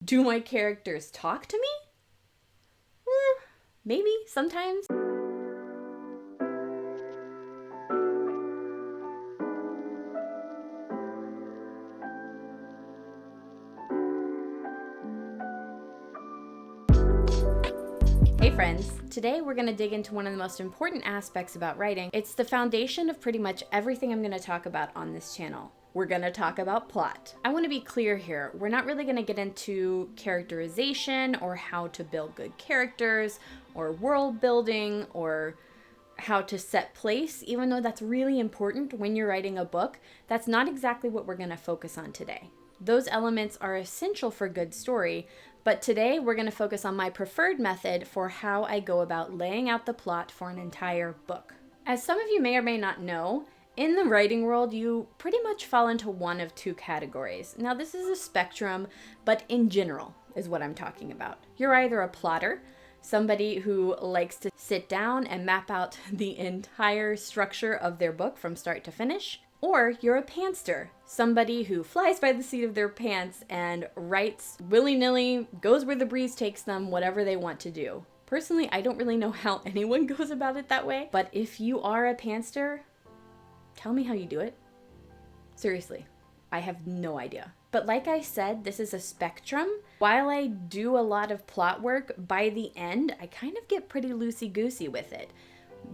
Do my characters talk to me? Maybe, sometimes. Hey friends, today we're going to dig into one of the most important aspects about writing. It's the foundation of pretty much everything I'm going to talk about on this channel. We're going to talk about plot. I want to be clear here. We're not really going to get into characterization or how to build good characters or world building or how to set place, even though that's really important when you're writing a book. That's not exactly what we're going to focus on today. Those elements are essential for good story, but today we're going to focus on my preferred method for how I go about laying out the plot for an entire book. As some of you may or may not know, in the writing world, you pretty much fall into one of two categories. Now, this is a spectrum, but in general is what I'm talking about. You're either a plotter, somebody who likes to sit down and map out the entire structure of their book from start to finish, or you're a panster, somebody who flies by the seat of their pants and writes willy-nilly, goes where the breeze takes them, whatever they want to do. Personally, I don't really know how anyone goes about it that way, but if you are a panster, tell me how you do it. Seriously, I have no idea. But like I said, this is a spectrum. While I do a lot of plot work, by the end, I kind of get pretty loosey-goosey with it.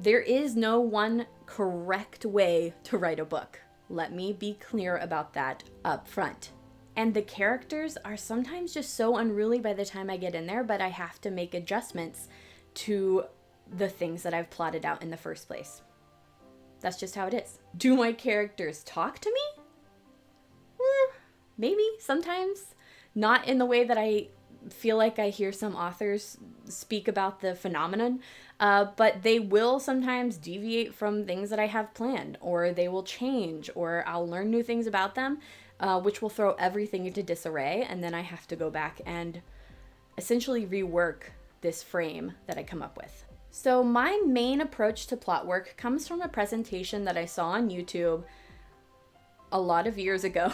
There is no one correct way to write a book. Let me be clear about that up front. And the characters are sometimes just so unruly by the time I get in there, but I have to make adjustments to the things that I've plotted out in the first place. That's just how it is. Do my characters talk to me? Maybe, sometimes. Not in the way that I feel like I hear some authors speak about the phenomenon, but they will sometimes deviate from things that I have planned, or they will change, or I'll learn new things about them, which will throw everything into disarray, and then I have to go back and essentially rework this frame that I come up with. So my main approach to plot work comes from a presentation that I saw on YouTube a lot of years ago.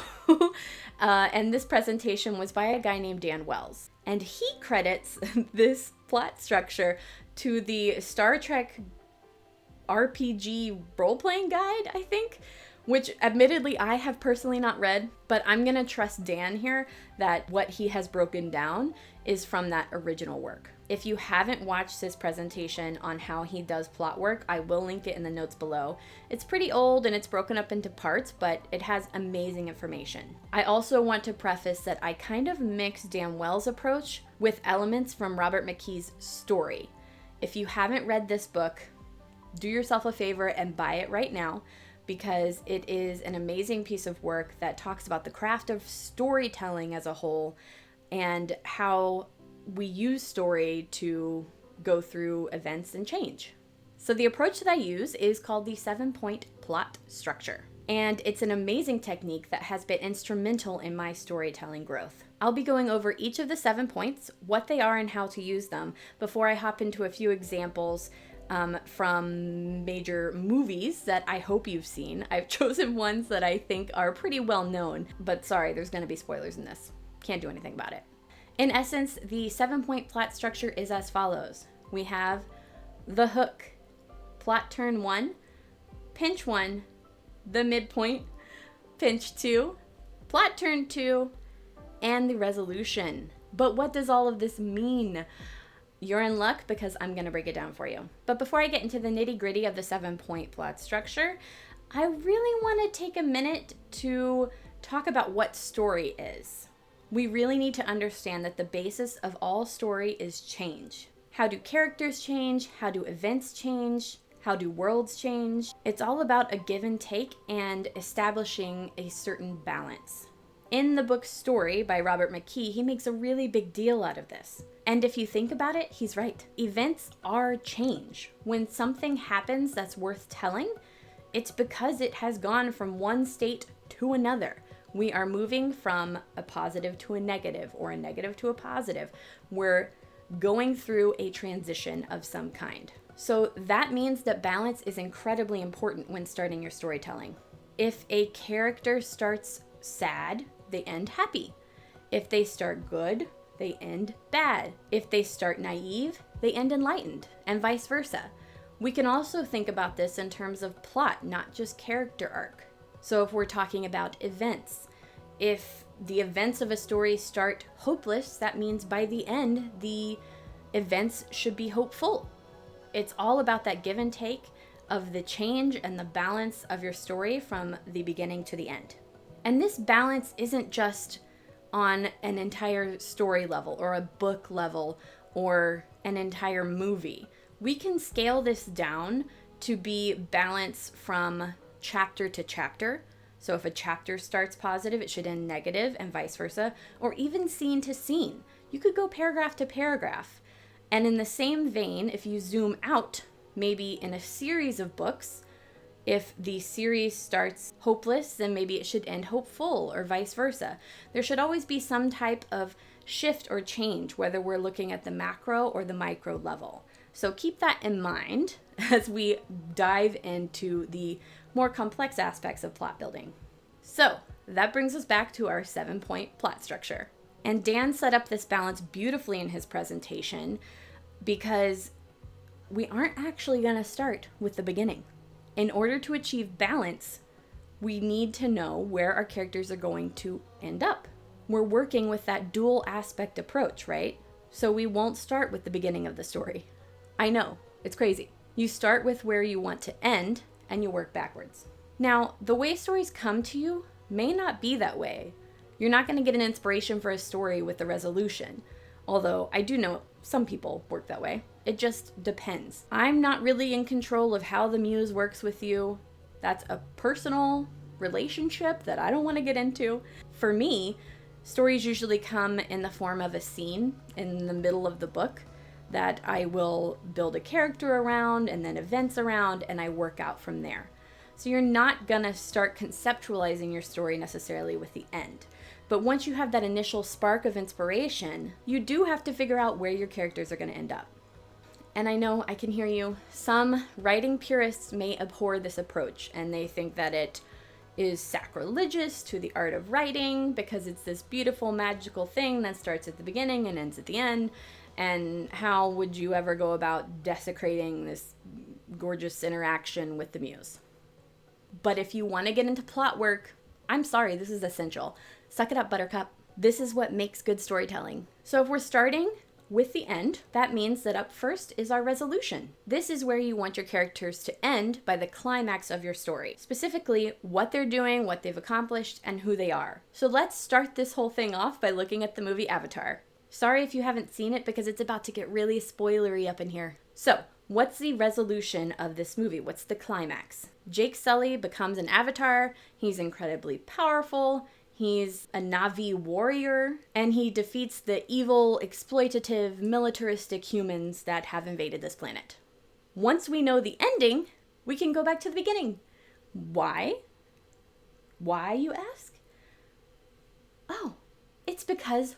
And this presentation was by a guy named Dan Wells. And he credits this plot structure to the Star Trek RPG role-playing guide, I think, which admittedly I have personally not read, but I'm gonna trust Dan here that what he has broken down is from that original work. If you haven't watched this presentation on how he does plot work, I will link it in the notes below. It's pretty old and it's broken up into parts, but it has amazing information. I also want to preface that I kind of mix Dan Wells' approach with elements from Robert McKee's story. If you haven't read this book, do yourself a favor and buy it right now, because it is an amazing piece of work that talks about the craft of storytelling as a whole and how we use story to go through events and change. So the approach that I use is called the 7-point plot structure. And it's an amazing technique that has been instrumental in my storytelling growth. I'll be going over each of the 7 points, what they are and how to use them, before I hop into a few examples from major movies that I hope you've seen. I've chosen ones that I think are pretty well known, but sorry, there's gonna be spoilers in this. Can't do anything about it. In essence, the 7-point plot structure is as follows. We have the hook, plot turn 1, pinch 1, the midpoint, pinch 2, plot turn 2, and the resolution. But what does all of this mean? You're in luck because I'm going to break it down for you. But before I get into the nitty-gritty of the 7-point plot structure, I really want to take a minute to talk about what story is. We really need to understand that the basis of all story is change. How do characters change? How do events change? How do worlds change? It's all about a give and take and establishing a certain balance. In the book Story by Robert McKee, he makes a really big deal out of this. And if you think about it, he's right. Events are change. When something happens that's worth telling, it's because it has gone from one state to another. We are moving from a positive to a negative, or a negative to a positive. We're going through a transition of some kind. So that means that balance is incredibly important when starting your storytelling. If a character starts sad, they end happy. If they start good, they end bad. If they start naive, they end enlightened, and vice versa. We can also think about this in terms of plot, not just character arc. So if we're talking about events, if the events of a story start hopeless, that means by the end, the events should be hopeful. It's all about that give and take of the change and the balance of your story from the beginning to the end. And this balance isn't just on an entire story level or a book level or an entire movie. We can scale this down to be balance from chapter to chapter. So if a chapter starts positive, it should end negative, and vice versa, or even scene to scene. You could go paragraph to paragraph. And in the same vein, if you zoom out, maybe in a series of books, if the series starts hopeless, then maybe it should end hopeful, or vice versa. There should always be some type of shift or change, whether we're looking at the macro or the micro level. So keep that in mind as we dive into the more complex aspects of plot building. So that brings us back to our 7-point plot structure. And Dan set up this balance beautifully in his presentation because we aren't actually going to start with the beginning. In order to achieve balance, we need to know where our characters are going to end up. We're working with that dual aspect approach, right? So we won't start with the beginning of the story. I know, it's crazy. You start with where you want to end and you work backwards. Now, the way stories come to you may not be that way. You're not going to get an inspiration for a story with a resolution, although I do know some people work that way. It just depends. I'm not really in control of how the muse works with you. That's a personal relationship that I don't want to get into. For me, stories usually come in the form of a scene in the middle of the book that I will build a character around and then events around, and I work out from there. So you're not gonna start conceptualizing your story necessarily with the end. But once you have that initial spark of inspiration, you do have to figure out where your characters are gonna end up. And I know I can hear you. Some writing purists may abhor this approach, and they think that it is sacrilegious to the art of writing because it's this beautiful, magical thing that starts at the beginning and ends at the end. And how would you ever go about desecrating this gorgeous interaction with the muse? But if you want to get into plot work, I'm sorry, this is essential. Suck it up, Buttercup. This is what makes good storytelling. So if we're starting with the end, that means that up first is our resolution. This is where you want your characters to end by the climax of your story. Specifically, what they're doing, what they've accomplished, and who they are. So let's start this whole thing off by looking at the movie Avatar. Sorry if you haven't seen it because it's about to get really spoilery up in here. So, what's the resolution of this movie? What's the climax? Jake Sully becomes an avatar. He's incredibly powerful. He's a Na'vi warrior, and he defeats the evil, exploitative, militaristic humans that have invaded this planet. Once we know the ending, we can go back to the beginning. Why? Why, you ask? Oh, it's because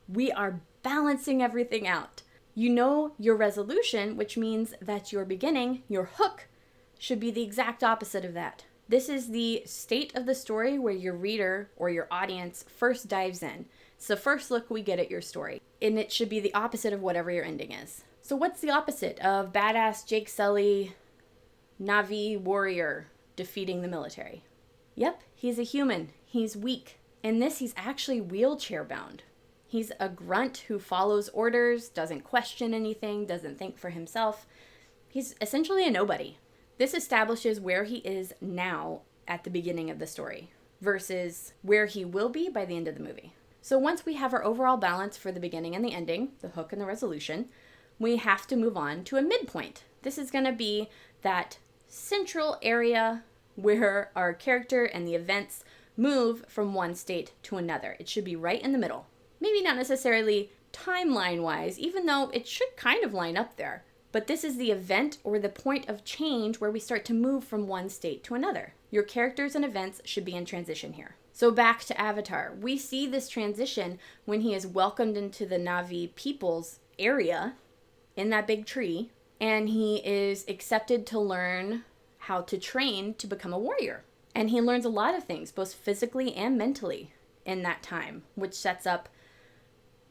we are balancing everything out. You know your resolution, which means that your beginning, your hook, should be the exact opposite of that. This is the state of the story where your reader or your audience first dives in. It's the first look we get at your story, and it should be the opposite of whatever your ending is. So what's the opposite of badass Jake Sully, Na'vi warrior defeating the military? Yep, he's a human. He's weak. In this, he's actually wheelchair bound. He's a grunt who follows orders, doesn't question anything, doesn't think for himself. He's essentially a nobody. This establishes where he is now at the beginning of the story versus where he will be by the end of the movie. So once we have our overall balance for the beginning and the ending, the hook and the resolution, we have to move on to a midpoint. This is going to be that central area where our character and the events move from one state to another. It should be right in the middle. Maybe not necessarily timeline-wise, even though it should kind of line up there. But this is the event or the point of change where we start to move from one state to another. Your characters and events should be in transition here. So back to Avatar. We see this transition when he is welcomed into the Na'vi people's area in that big tree, and he is accepted to learn how to train to become a warrior. And he learns a lot of things, both physically and mentally, in that time, which sets up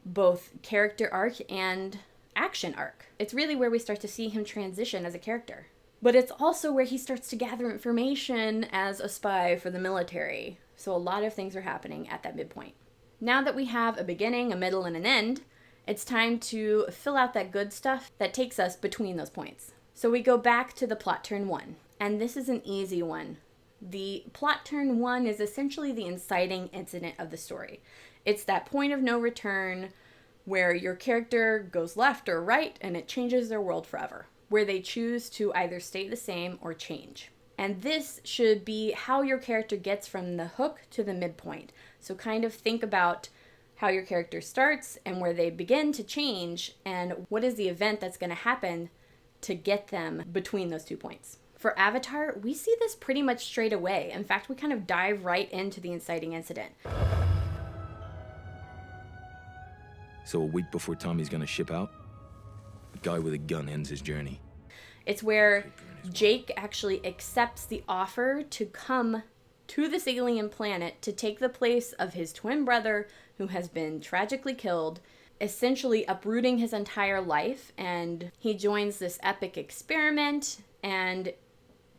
both character arc and action arc. It's really where we start to see him transition as a character. But it's also where he starts to gather information as a spy for the military. So a lot of things are happening at that midpoint. Now that we have a beginning, a middle, and an end, it's time to fill out that good stuff that takes us between those points. So we go back to the plot turn 1, and this is an easy one. The plot turn 1 is essentially the inciting incident of the story. It's that point of no return where your character goes left or right and it changes their world forever, where they choose to either stay the same or change. And this should be how your character gets from the hook to the midpoint. So kind of think about how your character starts and where they begin to change and what is the event that's going to happen to get them between those 2 points. For Avatar, we see this pretty much straight away. In fact, we kind of dive right into the inciting incident. So a week before Tommy's gonna ship out, a guy with a gun ends his journey. It's where Jake actually accepts the offer to come to this alien planet to take the place of his twin brother who has been tragically killed, essentially uprooting his entire life, and he joins this epic experiment and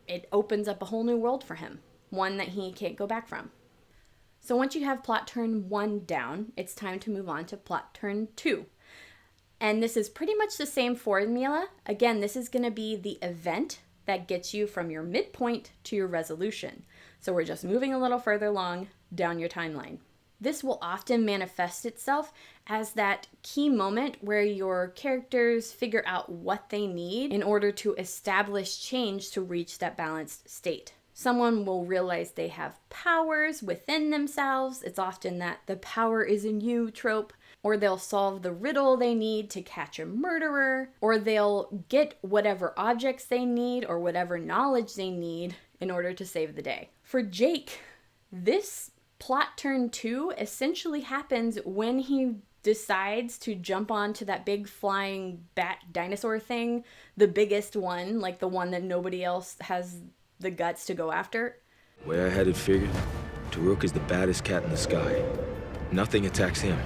it opens up a whole new world for him, one that he can't go back from. So once you have plot turn 1 down, it's time to move on to plot turn 2. And this is pretty much the same formula. Again, this is going to be the event that gets you from your midpoint to your resolution. So we're just moving a little further along down your timeline. This will often manifest itself as that key moment where your characters figure out what they need in order to establish change to reach that balanced state. Someone will realize they have powers within themselves. It's often that the power is in you trope. Or they'll solve the riddle they need to catch a murderer. Or they'll get whatever objects they need or whatever knowledge they need in order to save the day. For Jake, this plot turn 2 essentially happens when he decides to jump onto that big flying bat dinosaur thing. The biggest one, like the one that nobody else has the guts to go after. Way I had it figured, Taruk is the baddest cat in the sky. Nothing attacks him.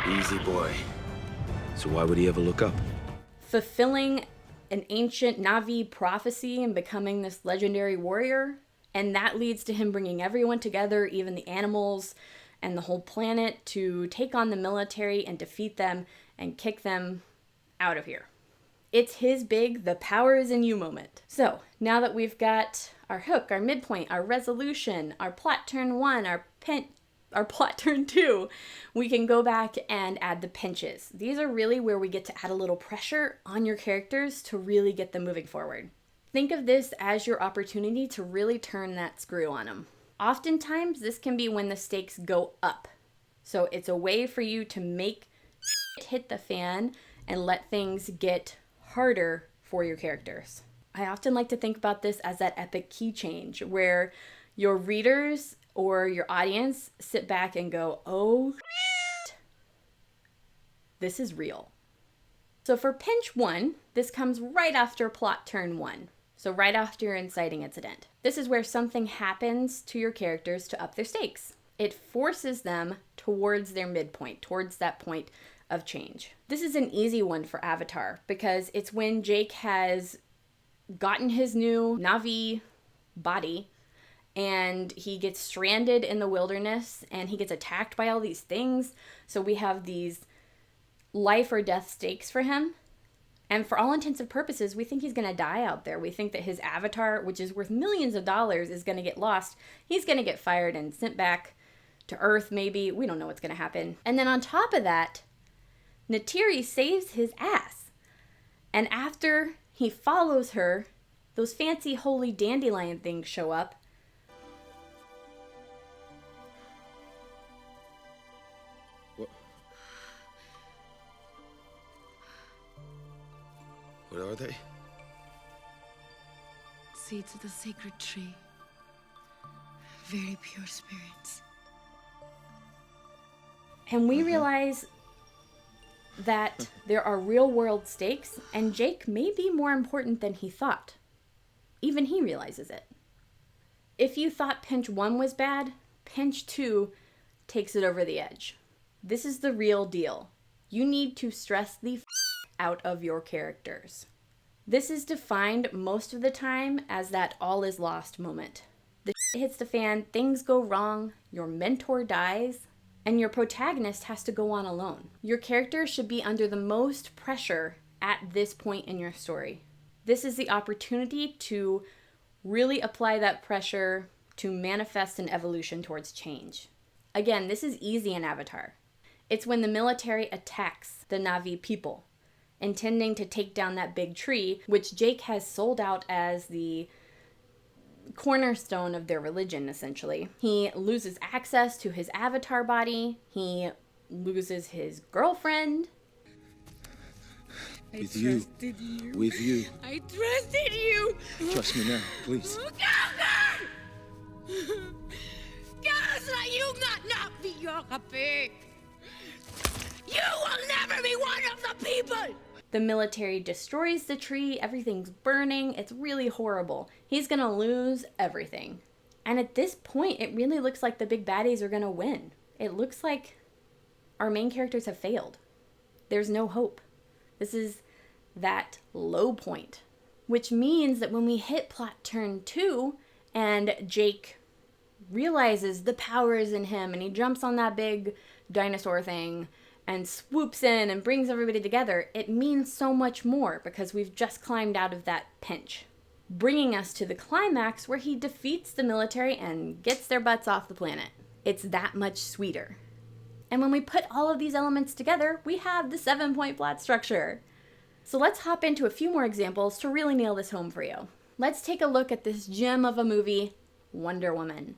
Easy boy. So why would he ever look up? Fulfilling an ancient Na'vi prophecy and becoming this legendary warrior. And that leads to him bringing everyone together, even the animals and the whole planet, to take on the military and defeat them and kick them out of here. It's his big, the power is in you moment. So now that we've got our hook, our midpoint, our resolution, our plot turn 1, our plot turn 2, we can go back and add the pinches. These are really where we get to add a little pressure on your characters to really get them moving forward. Think of this as your opportunity to really turn that screw on them. Oftentimes, this can be when the stakes go up. So it's a way for you to make shit hit the fan and let things get harder for your characters. I often like to think about this as that epic key change where your readers or your audience sit back and go, oh, shit. This is real. So for pinch 1, this comes right after plot turn 1. So right after your inciting incident. This is where something happens to your characters to up their stakes. It forces them towards their midpoint, towards that point of change. This is an easy one for Avatar because it's when Jake has gotten his new Na'vi body and he gets stranded in the wilderness and he gets attacked by all these things. So we have these life or death stakes for him. And for all intents and purposes, we think he's going to die out there. We think that his avatar, which is worth millions of dollars, is going to get lost. He's going to get fired and sent back to Earth, maybe. We don't know what's going to happen. And then on top of that, Neytiri saves his ass. And after he follows her, those fancy holy dandelion things show up. What are they? Seeds of the sacred tree. Very pure spirits. And we realize that there are real-world stakes, and Jake may be more important than he thought. Even he realizes it. If you thought pinch 1 was bad, pinch 2 takes it over the edge. This is the real deal. You need to stress the out of your characters. This is defined most of the time as that all is lost moment. The hits the fan, things go wrong, your mentor dies, and your protagonist has to go on alone. Your character should be under the most pressure at this point in your story. This is the opportunity to really apply that pressure to manifest an evolution towards change. Again, this is easy in Avatar. It's when the military attacks the Na'vi people, intending to take down that big tree, which Jake has sold out as the cornerstone of their religion, essentially. He loses access to his avatar body. He loses his girlfriend. With you. With you. I trusted you. Trust me now, please. You will never be one of the people. The military destroys the tree. Everything's burning. It's really horrible. He's gonna lose everything. And at this point, it really looks like the big baddies are gonna win. It looks like our main characters have failed. There's no hope. This is that low point, which means that when we hit plot turn 2 and Jake realizes the power is in him and he jumps on that big dinosaur thing and swoops in and brings everybody together, it means so much more because we've just climbed out of that pinch, bringing us to the climax where he defeats the military and gets their butts off the planet. It's that much sweeter. And when we put all of these elements together, we have the 7-point plot structure. So let's hop into a few more examples to really nail this home for you. Let's take a look at this gem of a movie, Wonder Woman.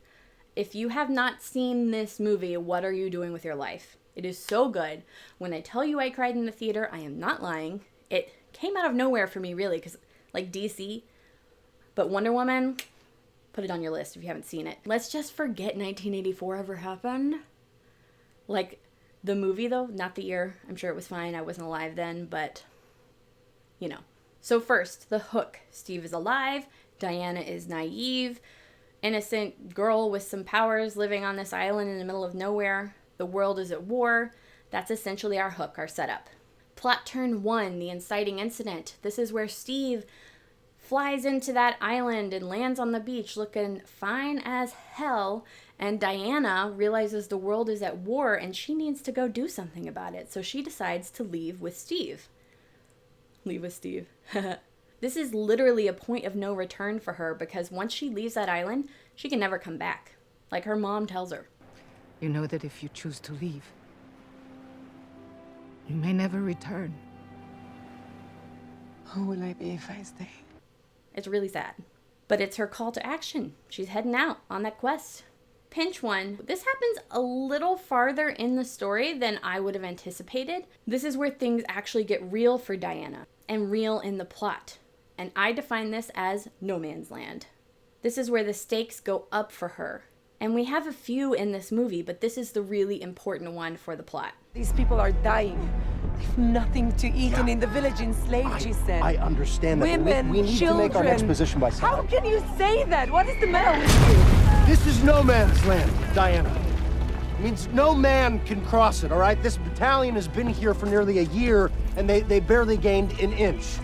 If you have not seen this movie, what are you doing with your life? It is so good. When I tell you I cried in the theater, I am not lying. It came out of nowhere for me, really, because like DC. But Wonder Woman, put it on your list if you haven't seen it. Let's just forget 1984 ever happened. Like, the movie, though, not the year. I'm sure it was fine. I wasn't alive then, but, you know. So first, the hook. Steve is alive. Diana is naive. Innocent girl with some powers living on this island in the middle of nowhere. The world is at war. That's essentially our hook, our setup. Plot turn 1, the inciting incident. This is where Steve flies into that island and lands on the beach looking fine as hell. And Diana realizes the world is at war and she needs to go do something about it. So she decides to leave with Steve. Leave with Steve. This is literally a point of no return for her because once she leaves that island, she can never come back. Like her mom tells her. You know that if you choose to leave, you may never return. Who will I be if I stay? It's really sad. But it's her call to action. She's heading out on that quest. Pinch 1. This happens a little farther in the story than I would have anticipated. This is where things actually get real for Diana and real in the plot. And I define this as no man's land. This is where the stakes go up for her. And we have a few in this movie, but this is the really important one for the plot. These people are dying. They've nothing to eat and in the village enslaved, she said. I understand that. Women, we need children. to make our next position by How sunlight. can you say that? What is the matter with you? This is no man's land, Diana. It means no man can cross it, all right? This battalion has been here for nearly a year, and they barely gained an inch.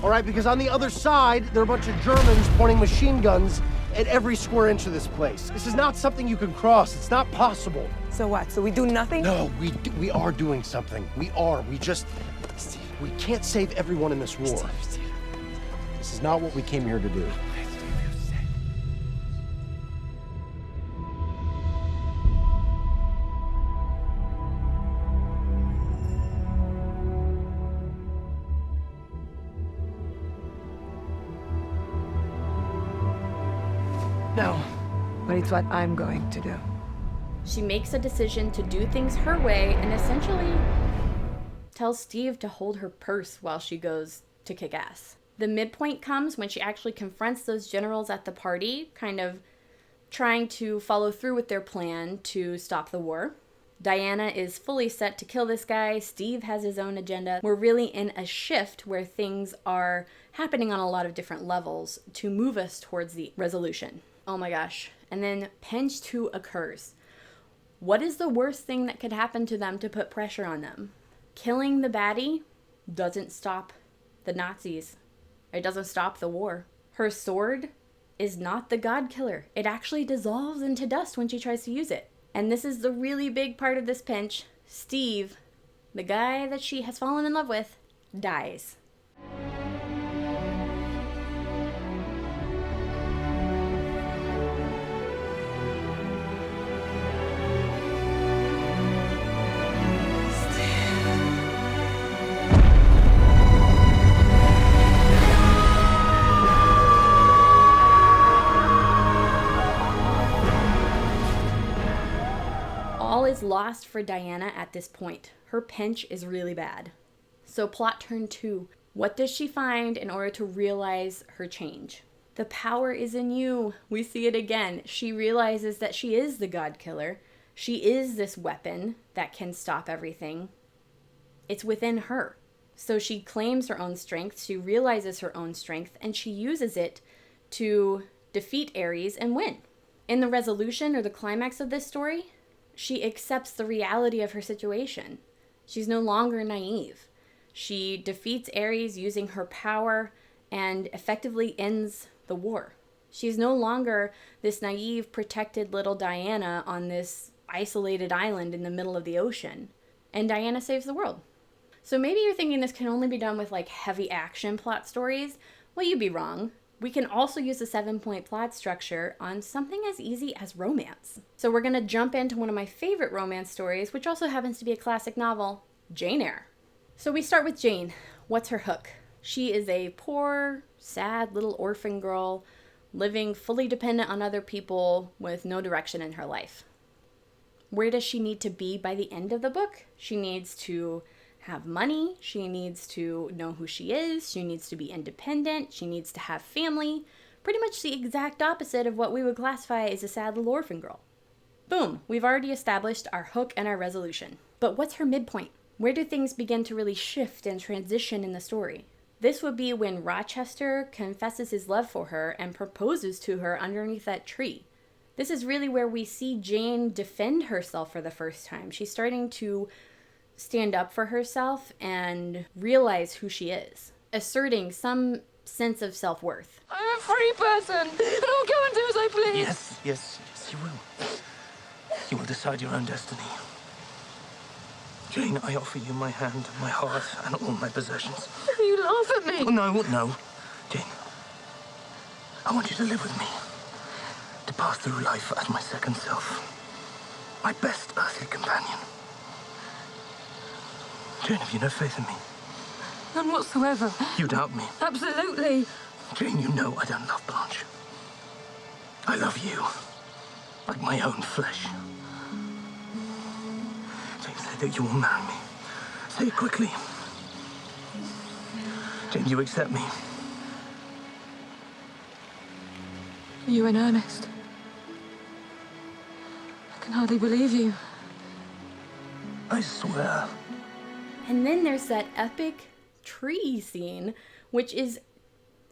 All right, because on the other side, there are a bunch of Germans pointing machine guns at every square inch of this place. This is not something you can cross. It's not possible. So what? So we do nothing? No, we are doing something. We are. We just... We can't save everyone in this war. This is not what we came here to do. No. But it's what I'm going to do. She makes a decision to do things her way and essentially tells Steve to hold her purse while she goes to kick ass. The midpoint comes when she actually confronts those generals at the party, kind of trying to follow through with their plan to stop the war. Diana is fully set to kill this guy. Steve has his own agenda. We're really in a shift where things are happening on a lot of different levels to move us towards the resolution. Oh my gosh. And then Pinch 2 occurs. What is the worst thing that could happen to them to put pressure on them? Killing the baddie doesn't stop the Nazis. It doesn't stop the war. Her sword is not the god killer. It actually dissolves into dust when she tries to use it. And this is the really big part of this pinch. Steve, the guy that she has fallen in love with, dies. All is lost for Diana at this point. Her pinch is really bad. So plot turn 2. What does she find in order to realize her change? The power is in you. We see it again. She realizes that she is the god killer. She is this weapon that can stop everything. It's within her. So she claims her own strength, she realizes her own strength, and she uses it to defeat Ares and win. In the resolution or the climax of this story, she accepts the reality of her situation. She's no longer naive. She defeats Ares using her power and effectively ends the war. She's no longer this naive, protected little Diana on this isolated island in the middle of the ocean. And Diana saves the world. So maybe you're thinking this can only be done with like heavy action plot stories. Well, you'd be wrong. We can also use a 7-point plot structure on something as easy as romance. So we're going to jump into one of my favorite romance stories, which also happens to be a classic novel, Jane Eyre. So we start with Jane. What's her hook? She is a poor, sad little orphan girl living fully dependent on other people with no direction in her life. Where does she need to be by the end of the book? She needs to have money, she needs to know who she is, she needs to be independent, she needs to have family. Pretty much the exact opposite of what we would classify as a sad little orphan girl. Boom, we've already established our hook and our resolution. But what's her midpoint? Where do things begin to really shift and transition in the story? This would be when Rochester confesses his love for her and proposes to her underneath that tree. This is really where we see Jane defend herself for the first time. She's starting to stand up for herself and realize who she is, asserting some sense of self-worth. I'm a free person, and I'll go and do as I please. Yes, you will. You will decide your own destiny. Jane, I offer you my hand, my heart, and all my possessions. You laugh at me. Oh, no. Jane, I want you to live with me. To pass through life as my second self. My best earthly companion. Jane, have you no faith in me? None whatsoever. You doubt me? Absolutely. Jane, you know I don't love Blanche. I love you. Like my own flesh. Jane, say that you will marry me. Say it quickly. Jane, you accept me? Are you in earnest? I can hardly believe you. I swear. And then there's that epic tree scene, which is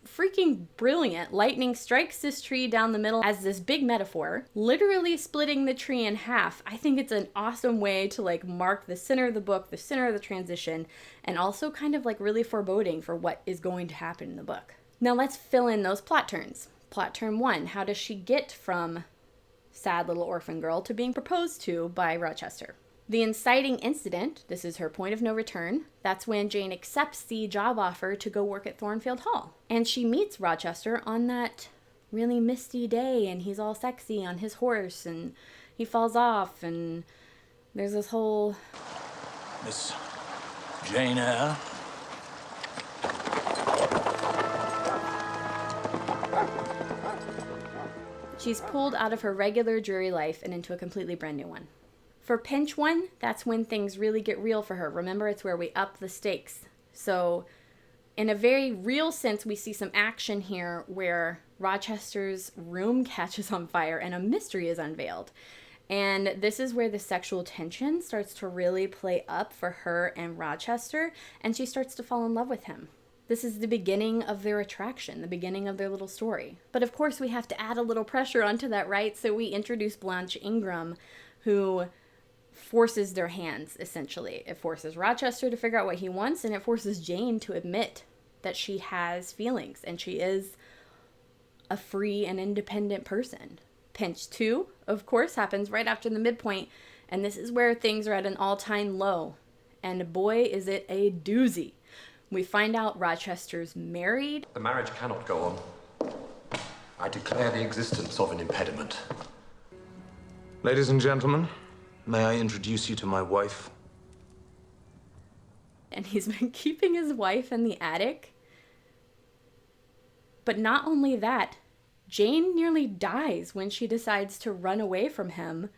freaking brilliant. Lightning strikes this tree down the middle as this big metaphor, literally splitting the tree in half. I think it's an awesome way to like mark the center of the book, the center of the transition, and also kind of like really foreboding for what is going to happen in the book. Now let's fill in those plot turns. Plot turn 1, how does she get from sad little orphan girl to being proposed to by Rochester? The inciting incident, this is her point of no return, that's when Jane accepts the job offer to go work at Thornfield Hall. And she meets Rochester on that really misty day, and he's all sexy on his horse, and he falls off, and there's this whole... Miss Jane Eyre? She's pulled out of her regular jury life and into a completely brand new one. For pinch 1, that's when things really get real for her. Remember, it's where we up the stakes. So in a very real sense, we see some action here where Rochester's room catches on fire and a mystery is unveiled. And this is where the sexual tension starts to really play up for her and Rochester, and she starts to fall in love with him. This is the beginning of their attraction, the beginning of their little story. But of course, we have to add a little pressure onto that, right? So we introduce Blanche Ingram, who forces their hands, essentially. It forces Rochester to figure out what he wants, and it forces Jane to admit that she has feelings and she is a free and independent person. Pinch 2, of course, happens right after the midpoint, and this is where things are at an all-time low. And boy, is it a doozy. We find out Rochester's married. The marriage cannot go on. I declare the existence of an impediment. Ladies and gentlemen, may I introduce you to my wife? And he's been keeping his wife in the attic. But not only that, Jane nearly dies when she decides to run away from him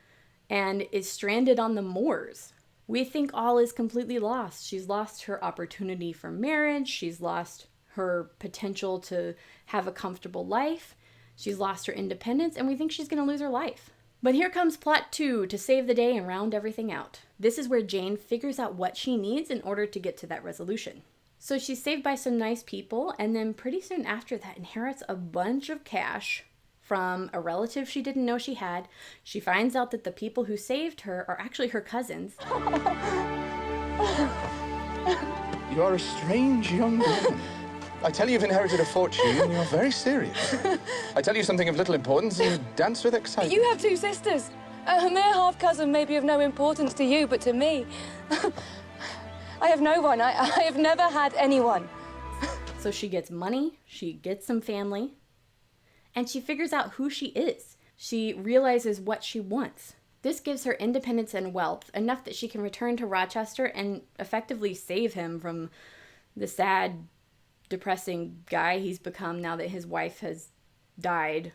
and is stranded on the moors. We think all is completely lost. She's lost her opportunity for marriage. She's lost her potential to have a comfortable life. She's lost her independence, and we think she's going to lose her life. But here comes plot 2 to save the day and round everything out. This is where Jane figures out what she needs in order to get to that resolution. So she's saved by some nice people, and then pretty soon after that inherits a bunch of cash from a relative she didn't know she had. She finds out that the people who saved her are actually her cousins. You are a strange young woman. I tell you you've inherited a fortune and you're very serious. I tell you something of little importance and you dance with excitement. You have 2 sisters. A mere half-cousin may be of no importance to you, but to me, I have no one. I have never had anyone. So she gets money, she gets some family, and she figures out who she is. She realizes what she wants. This gives her independence and wealth, enough that she can return to Rochester and effectively save him from the sad, depressing guy he's become now that his wife has died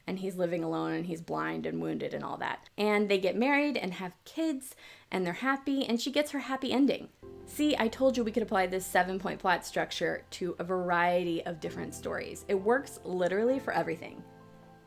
and he's living alone and he's blind and wounded and all that. And they get married and have kids and they're happy, and she gets her happy ending. See, I told you we could apply this 7-point plot structure to a variety of different stories. It works literally for everything.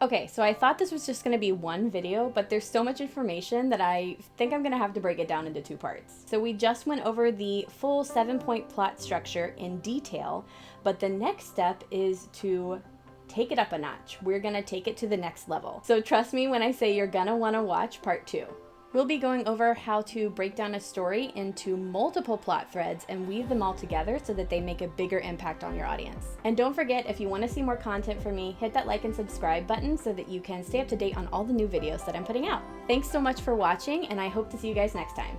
Okay, so I thought this was just going to be one video, but there's so much information that I think I'm going to have to break it down into 2 parts. So we just went over the full 7-point plot structure in detail, but the next step is to take it up a notch. We're going to take it to the next level. So trust me when I say you're going to want to watch part 2. We'll be going over how to break down a story into multiple plot threads and weave them all together so that they make a bigger impact on your audience. And don't forget, if you want to see more content from me, hit that like and subscribe button so that you can stay up to date on all the new videos that I'm putting out. Thanks so much for watching, and I hope to see you guys next time.